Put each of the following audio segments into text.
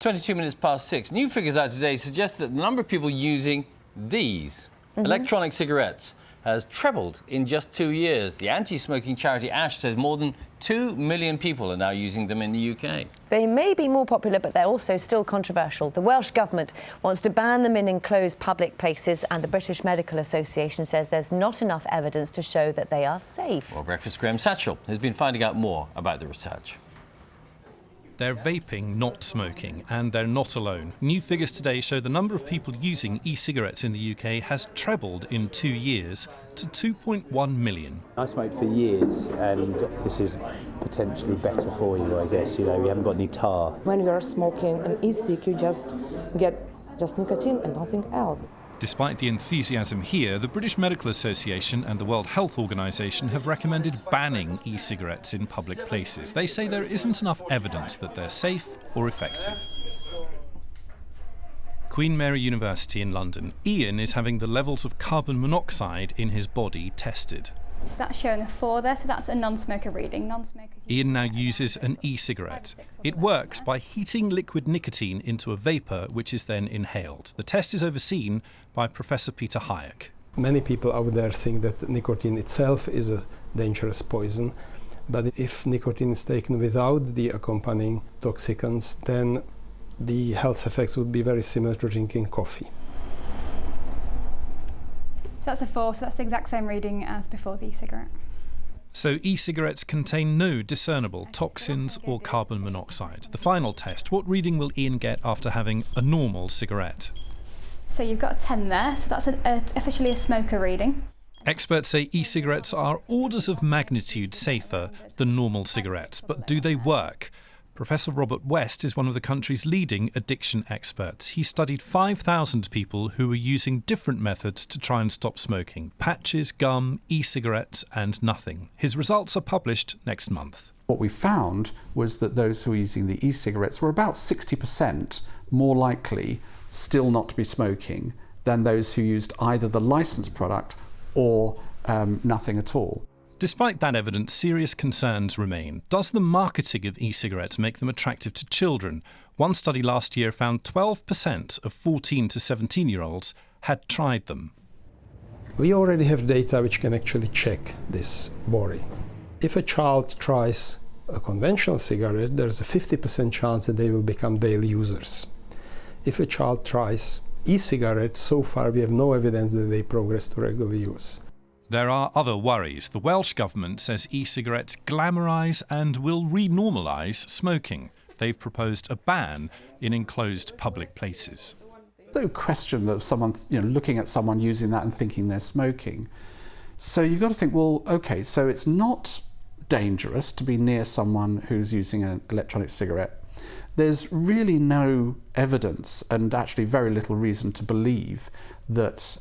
22 minutes past 6. New figures out today suggest that the number of people using these electronic cigarettes has trebled in just 2 years. The anti-smoking charity ASH says more than 2 million people are now using them in the UK. They may be more popular, but they're also still controversial. The Welsh Government wants to ban them in enclosed public places, and the British Medical Association says there's not enough evidence to show that they are safe. Well, Breakfast Graham Satchell has been finding out more about the research. They're vaping, not smoking, and they're not alone. New figures today show the number of people using e-cigarettes in the UK has trebled in 2 years to 2.1 million. I smoked for years, and this is potentially better for you, I guess. You know, you haven't got any tar. When you are smoking an e-cig, you just get nicotine and nothing else. Despite the enthusiasm here, the British Medical Association and the World Health Organization have recommended banning e-cigarettes in public places. They say there isn't enough evidence that they're safe or effective. Queen Mary University in London. Ian is having the levels of carbon monoxide in his body tested. So that's showing a 4 there, so that's a non-smoker reading. Ian now uses an e-cigarette. It works by heating liquid nicotine into a vapour, which is then inhaled. The test is overseen by Professor Peter Hayek. Many people out there think that nicotine itself is a dangerous poison, but if nicotine is taken without the accompanying toxicants, then the health effects would be very similar to drinking coffee. So that's a 4, so that's the exact same reading as before the e-cigarette. So e-cigarettes contain no discernible toxins or carbon monoxide. The final test, what reading will Ian get after having a normal cigarette? So you've got a 10 there, so that's officially a smoker reading. Experts say e-cigarettes are orders of magnitude safer than normal cigarettes, but do they work? Professor Robert West is one of the country's leading addiction experts. He studied 5,000 people who were using different methods to try and stop smoking: patches, gum, e-cigarettes and nothing. His results are published next month. What we found was that those who were using the e-cigarettes were about 60% more likely still not to be smoking than those who used either the licensed product or nothing at all. Despite that evidence, serious concerns remain. Does the marketing of e-cigarettes make them attractive to children? One study last year found 12% of 14 to 17-year-olds had tried them. We already have data which can actually check this worry. If a child tries a conventional cigarette, there's a 50% chance that they will become daily users. If a child tries e-cigarette, so far we have no evidence that they progress to regular use. There are other worries. The Welsh Government says e-cigarettes glamorise and will re-normalise smoking. They've proposed a ban in enclosed public places. No question that someone, looking at someone using that and thinking they're smoking. So you've got to think, well, OK, so it's not dangerous to be near someone who's using an electronic cigarette. There's really no evidence and actually very little reason to believe that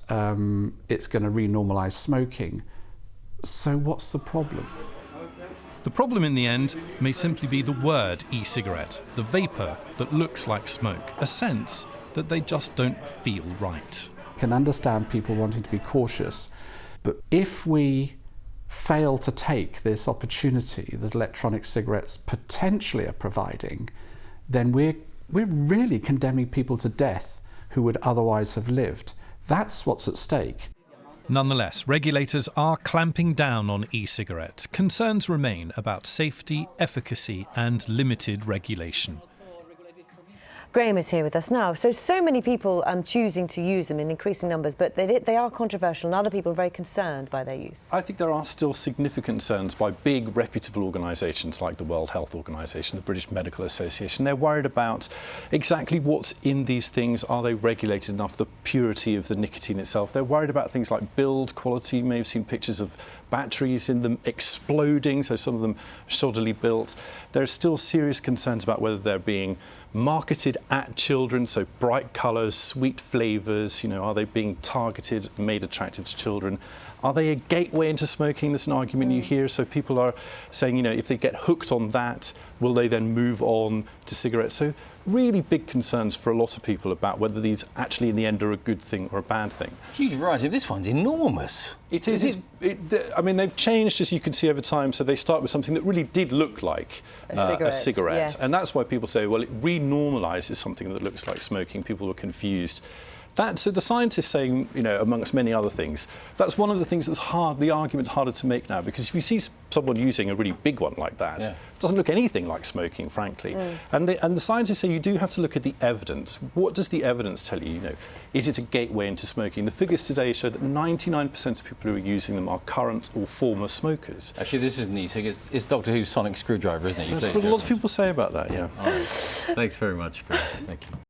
it's going to re-normalise smoking. So what's the problem? The problem in the end may simply be the word e-cigarette, the vapour that looks like smoke, a sense that they just don't feel right. I can understand people wanting to be cautious, but if we fail to take this opportunity that electronic cigarettes potentially are providing, then we're really condemning people to death who would otherwise have lived. That's what's at stake. Nonetheless, regulators are clamping down on e-cigarettes. Concerns remain about safety, efficacy and limited regulation. Graham is here with us now. So many people choosing to use them in increasing numbers, but they are controversial and other people are very concerned by their use. I think there are still significant concerns by big reputable organisations like the World Health Organization, the British Medical Association. They're worried about exactly what's in these things. Are they regulated enough? The purity of the nicotine itself. They're worried about things like build quality. You may have seen pictures of batteries in them exploding, so some of them shoddily built. There are still serious concerns about whether they're being marketed at children, so bright colours, sweet flavours, are they being targeted, made attractive to children? Are they a gateway into smoking? That's an argument you hear. So people are saying, if they get hooked on that, will they then move on to cigarettes? So really big concerns for a lot of people about whether these actually in the end are a good thing or a bad thing. Huge variety. This one's enormous. It is. I mean, they've changed, as you can see over time. So they start with something that really did look like a cigarette. Yes. And that's why people say, well, it renormalises something that looks like smoking. People were confused. So the scientists saying, you know, amongst many other things, that's one of the things that's hard, the argument harder to make now, because if you see someone using a really big one like that, it doesn't look anything like smoking, frankly. And the scientists say you do have to look at the evidence. What does the evidence tell you? You know, is it a gateway into smoking? The figures today show that 99% of people who are using them are current or former smokers. Actually, this isn't e-cig. It's Doctor Who's sonic screwdriver, isn't it? That's what lots of people say about that, yeah. All right. Thanks very much, Greg. Thank you.